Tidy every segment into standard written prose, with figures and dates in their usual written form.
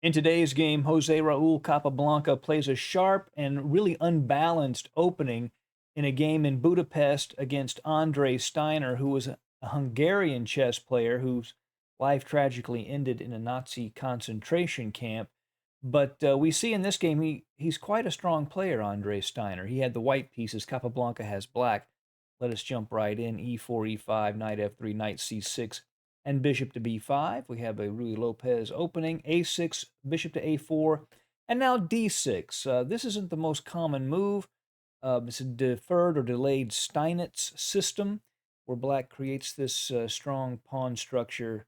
In today's game, Jose Raul Capablanca plays a sharp and really unbalanced opening in a game in Budapest against Andre Steiner, who was a Hungarian chess player whose life tragically ended in a Nazi concentration camp. But we see in this game he's quite a strong player, Andre Steiner. He had the white pieces. Capablanca has black. Let us jump right in. E4, E5, knight F3, knight C6, and bishop to b5. We have a Rui Lopez opening, a6, bishop to a4, and now d6. This isn't the most common move. It's a deferred or delayed Steinitz system, where black creates this strong pawn structure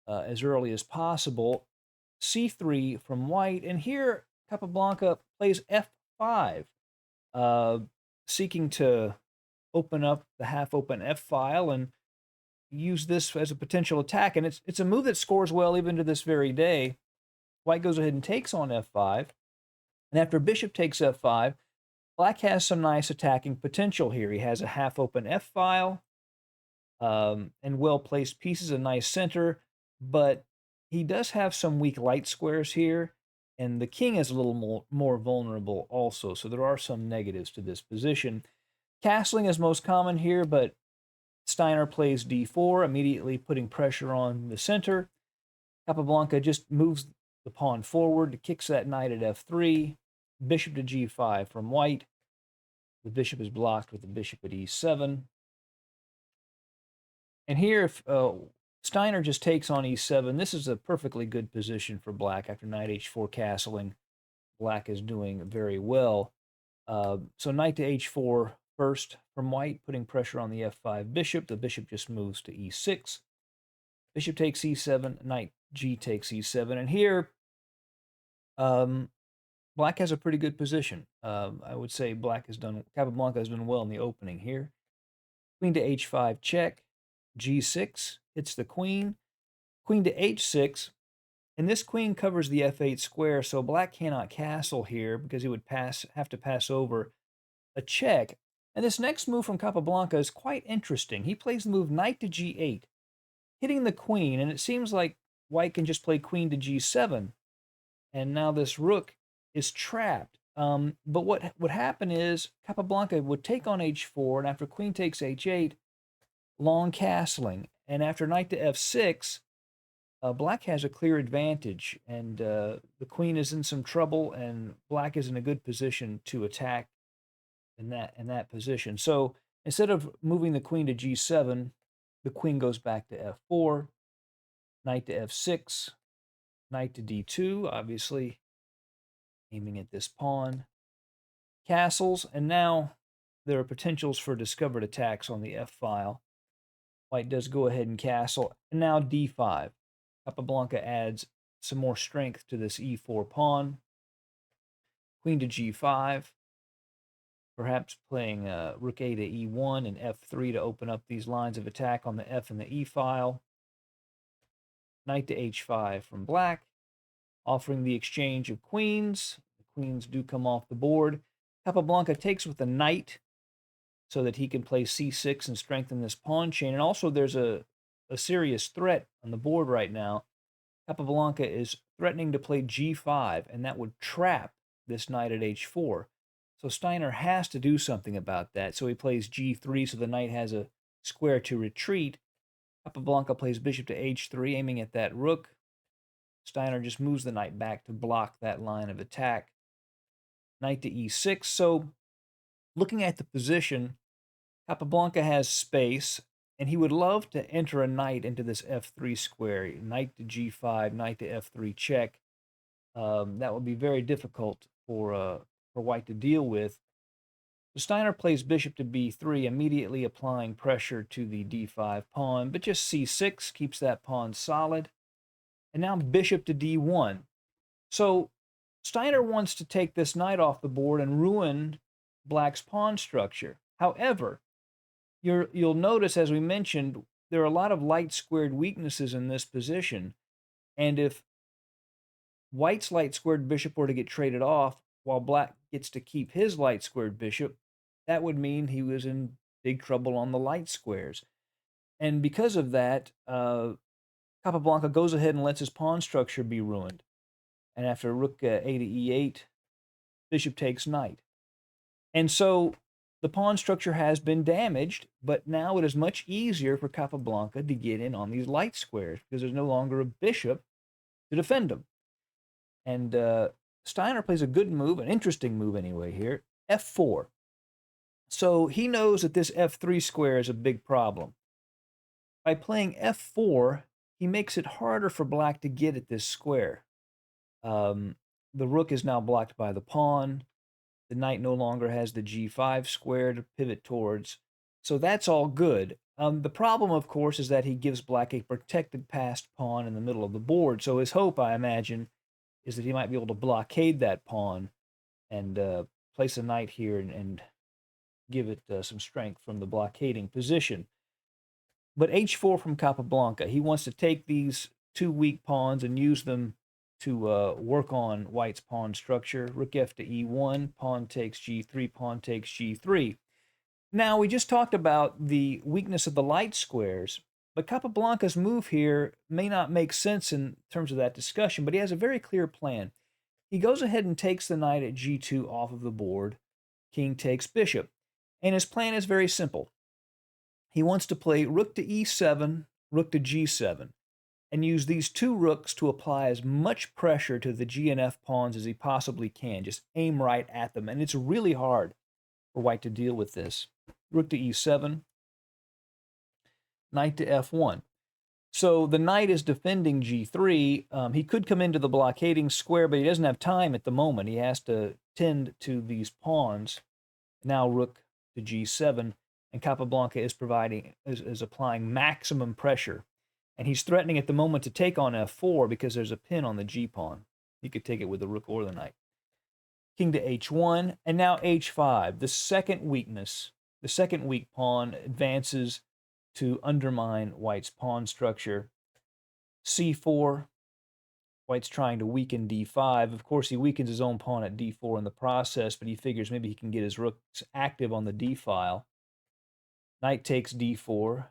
as early as possible. c3 from white, and here Capablanca plays f5, uh, seeking to open up the half-open f file and use this as a potential attack, and it's a move that scores well even to this very day. White goes ahead and takes on f5, and after bishop takes f5, black has some nice attacking potential here. He has a half-open f file and well-placed pieces, a nice center, but he does have some weak light squares here, and the king is a little more vulnerable also, so there are some negatives to this position. Castling is most common here, but Steiner plays d4, immediately putting pressure on the center. Capablanca just moves the pawn forward, kicks that knight at f3, bishop to g5 from white. The bishop is blocked with the bishop at e7. And here, if Steiner just takes on e7, this is a perfectly good position for black. After knight h4 castling, black is doing very well. So knight to h4 first from white, putting pressure on the f5 bishop. The bishop just moves to e6. Bishop takes e7, knight g takes e7. And here, black has a pretty good position. I would say Capablanca has done well in the opening here. Queen to h5 check, g6 hits the queen, queen to h6, and this queen covers the f8 square, so black cannot castle here because he would have to pass over a check. And this next move from Capablanca is quite interesting. He plays the move knight to g8, hitting the queen, and it seems like white can just play queen to g7, and now this rook is trapped. But what would happen is Capablanca would take on h4, and after queen takes h8, long castling, and after knight to f6, black has a clear advantage, and the queen is in some trouble, and black is in a good position to attack in that position. So instead of moving the queen to g7, the queen goes back to f4, knight to f6, knight to d2, obviously aiming at this pawn, castles, and now there are potentials for discovered attacks on the f file. White does go ahead and castle, and now d5. Capablanca adds some more strength to this e4 pawn. Queen to g5, perhaps playing rook a to e1 and f3 to open up these lines of attack on the f and the e file. Knight to h5 from black, offering the exchange of queens. The queens do come off the board. Capablanca takes with the knight so that he can play c6 and strengthen this pawn chain. And also there's a serious threat on the board right now. Capablanca is threatening to play g5, and that would trap this knight at h4. So Steiner has to do something about that. So he plays g3 so the knight has a square to retreat. Capablanca plays bishop to h3, aiming at that rook. Steiner just moves the knight back to block that line of attack. Knight to e6. So looking at the position, Capablanca has space, and he would love to enter a knight into this f3 square. Knight to g5, knight to f3 check. That would be very difficult for white to deal with. So Steiner plays bishop to b3, immediately applying pressure to the d5 pawn, but just c6 keeps that pawn solid. And now bishop to d1. So Steiner wants to take this knight off the board and ruin black's pawn structure. However, you'll notice, as we mentioned, there are a lot of light squared weaknesses in this position. And if white's light squared bishop were to get traded off while black gets to keep his light squared bishop, that would mean he was in big trouble on the light squares. And because of that, Capablanca goes ahead and lets his pawn structure be ruined. And after rook a to e8, bishop takes knight. And so the pawn structure has been damaged, but now it is much easier for Capablanca to get in on these light squares because there's no longer a bishop to defend them. And Steiner plays a good move, an interesting move anyway here, f4. So he knows that this f3 square is a big problem. By playing f4, he makes it harder for black to get at this square. The rook is now blocked by the pawn. The knight no longer has the g5 square to pivot towards. So that's all good. The problem, of course, is that he gives black a protected passed pawn in the middle of the board. So his hope, I imagine, is that he might be able to blockade that pawn and place a knight here and give it some strength from the blockading position. But h4 from Capablanca, he wants to take these two weak pawns and use them to work on white's pawn structure. Rook f to e1, pawn takes g3, pawn takes g3. Now, we just talked about the weakness of the light squares, but Capablanca's move here may not make sense in terms of that discussion, but he has a very clear plan. He goes ahead and takes the knight at g2 off of the board. King takes bishop. And his plan is very simple. He wants to play rook to e7, rook to g7, and use these two rooks to apply as much pressure to the g and f pawns as he possibly can. Just aim right at them. And it's really hard for white to deal with this. Rook to e7, knight to f1. So the knight is defending g3. He could come into the blockading square, but he doesn't have time at the moment. He has to tend to these pawns. Now rook to g7, and Capablanca is applying maximum pressure. And he's threatening at the moment to take on f4 because there's a pin on the g-pawn. He could take it with the rook or the knight. King to h1, and now h5. The second weakness, the second weak pawn advances to undermine white's pawn structure. c4, white's trying to weaken d5. Of course, he weakens his own pawn at d4 in the process, but he figures maybe he can get his rooks active on the d file. Knight takes d4,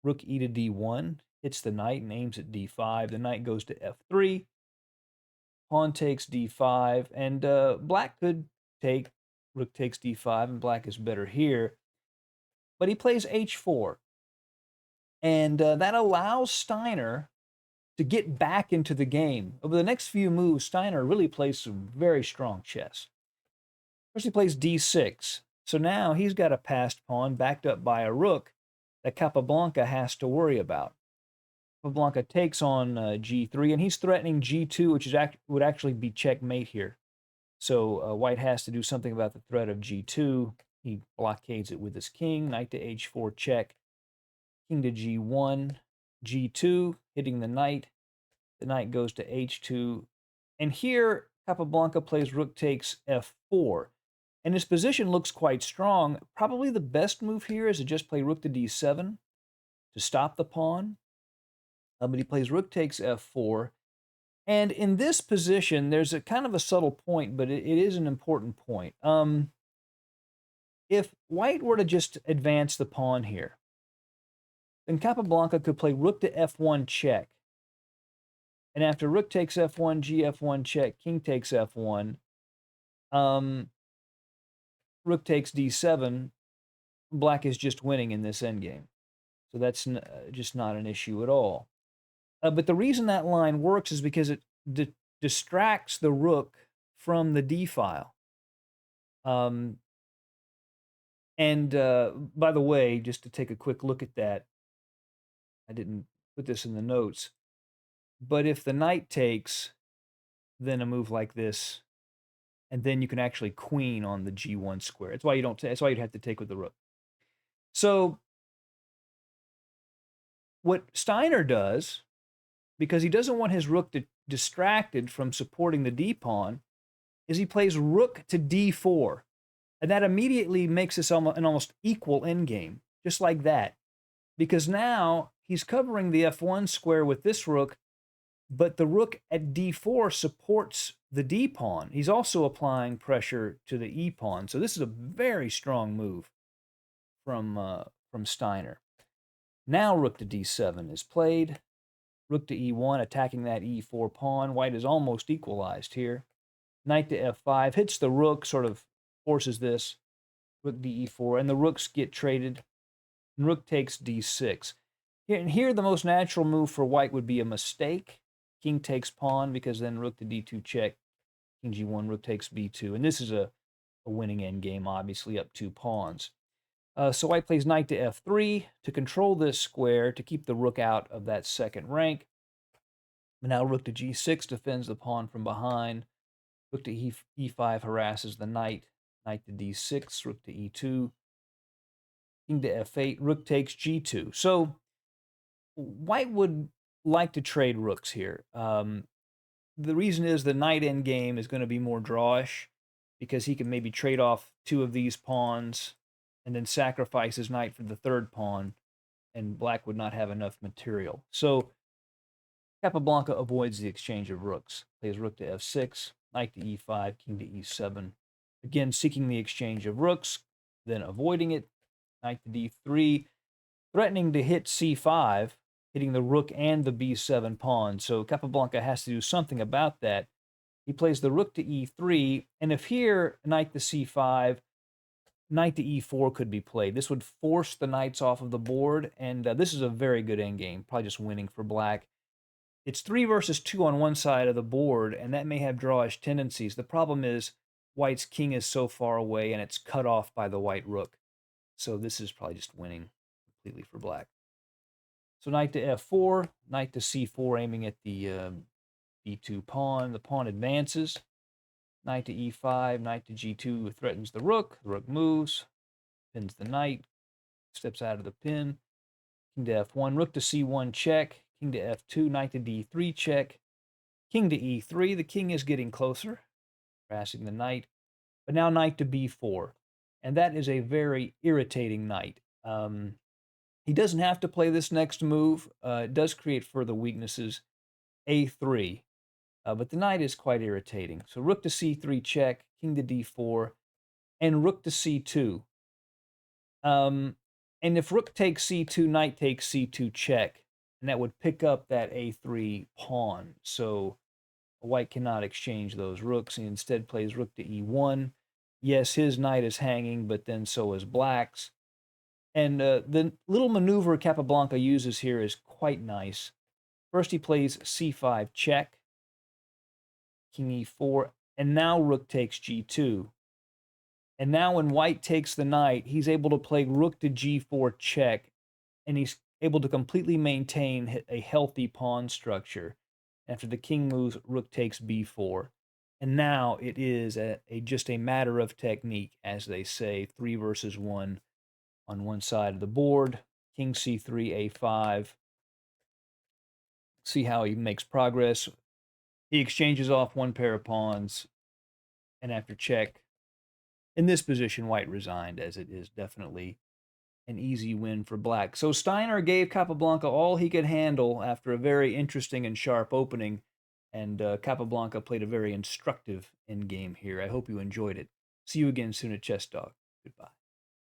rook e to d1, hits the knight and aims at d5. The knight goes to f3, pawn takes d5, and black could take, rook takes d5, and black is better here. But he plays h4, and that allows Steiner to get back into the game. Over the next few moves, Steiner really plays some very strong chess. First, he plays d6. So now he's got a passed pawn backed up by a rook that Capablanca has to worry about. Capablanca takes on g3, and he's threatening g2, which would actually be checkmate here. So white has to do something about the threat of g2. He blockades it with his king. Knight to h4 check. King to g1, g2, hitting the knight. The knight goes to h2. And here, Capablanca plays rook takes f4. And his position looks quite strong. Probably the best move here is to just play rook to d7 to stop the pawn. But he plays rook takes f4. And in this position, there's a kind of a subtle point, but it is an important point. If white were to just advance the pawn here, then Capablanca could play rook to f1 check. And after rook takes f1, gf1 check, king takes f1, rook takes d7, black is just winning in this endgame. So that's just not an issue at all. But the reason that line works is because it distracts the rook from the d file. And by the way, just to take a quick look at that, I didn't put this in the notes, but if the knight takes, then a move like this, and then you can actually queen on the g1 square. That's why you don't. That's why you'd have to take with the rook. So what Steiner does, because he doesn't want his rook distracted from supporting the d pawn, is he plays rook to d4, and that immediately makes this an almost equal endgame, just like that, because now he's covering the f1 square with this rook, but the rook at d4 supports the d pawn. He's also applying pressure to the e pawn. So this is a very strong move from Steiner. Now rook to d7 is played. rook to e1, attacking that e4 pawn. White is almost equalized here. Knight to f5, hits the rook, sort of forces this. Rook to e4, and the rooks get traded. And rook takes d6. Here, the most natural move for white would be a mistake. King takes pawn, because then rook to d2 check. King g1, rook takes b2. And this is a winning endgame, obviously, up 2 pawns. So white plays knight to f3 to control this square, to keep the rook out of that second rank. But now rook to g6 defends the pawn from behind. Rook to e5 harasses the knight. Knight to d6, rook to e2. King to f8, rook takes g2. So white would like to trade rooks here. The reason is the knight endgame is going to be more drawish, because he can maybe trade off 2 of these pawns and then sacrifice his knight for the 3rd pawn, and black would not have enough material. So Capablanca avoids the exchange of rooks. Plays rook to f6, knight to e5, king to e7. Again, seeking the exchange of rooks, then avoiding it. Knight to d3, threatening to hit c5, hitting the rook and the b7 pawn. So Capablanca has to do something about that. He plays the rook to e3, and if here, knight to c5, knight to e4 could be played. This would force the knights off of the board, and this is a very good endgame, probably just winning for black. It's 3 versus 2 on one side of the board, and that may have drawish tendencies. The problem is white's king is so far away, and it's cut off by the white rook. So this is probably just winning completely for black. So knight to f4, knight to c4, aiming at the b2 pawn. The pawn advances. Knight to e5, knight to g2 threatens the rook. The rook moves, pins the knight, steps out of the pin. King to f1, rook to c1 check. King to f2, knight to d3 check. King to e3. The king is getting closer, harassing the knight. But now knight to b4. And that is a very irritating knight. He doesn't have to play this next move. It does create further weaknesses. a3. But the knight is quite irritating. So rook to c3 check, king to d4, and rook to c2. And if rook takes c2, knight takes c2 check, and that would pick up that a3 pawn. So white cannot exchange those rooks. He instead plays rook to e1. Yes, his knight is hanging, but then so is black's. And the little maneuver Capablanca uses here is quite nice. First he plays c5 check, king e4, and now rook takes g2. And now when white takes the knight, he's able to play rook to g4 check, and he's able to completely maintain a healthy pawn structure. After the king moves, rook takes b4. And now it is just a matter of technique, as they say, 3 versus 1 on one side of the board. King c3, a5. See how he makes progress. He exchanges off one pair of pawns, and after check, in this position, white resigned, as it is definitely an easy win for black. So Steiner gave Capablanca all he could handle after a very interesting and sharp opening, and Capablanca played a very instructive endgame here. I hope you enjoyed it. See you again soon at Chess Dog. Goodbye.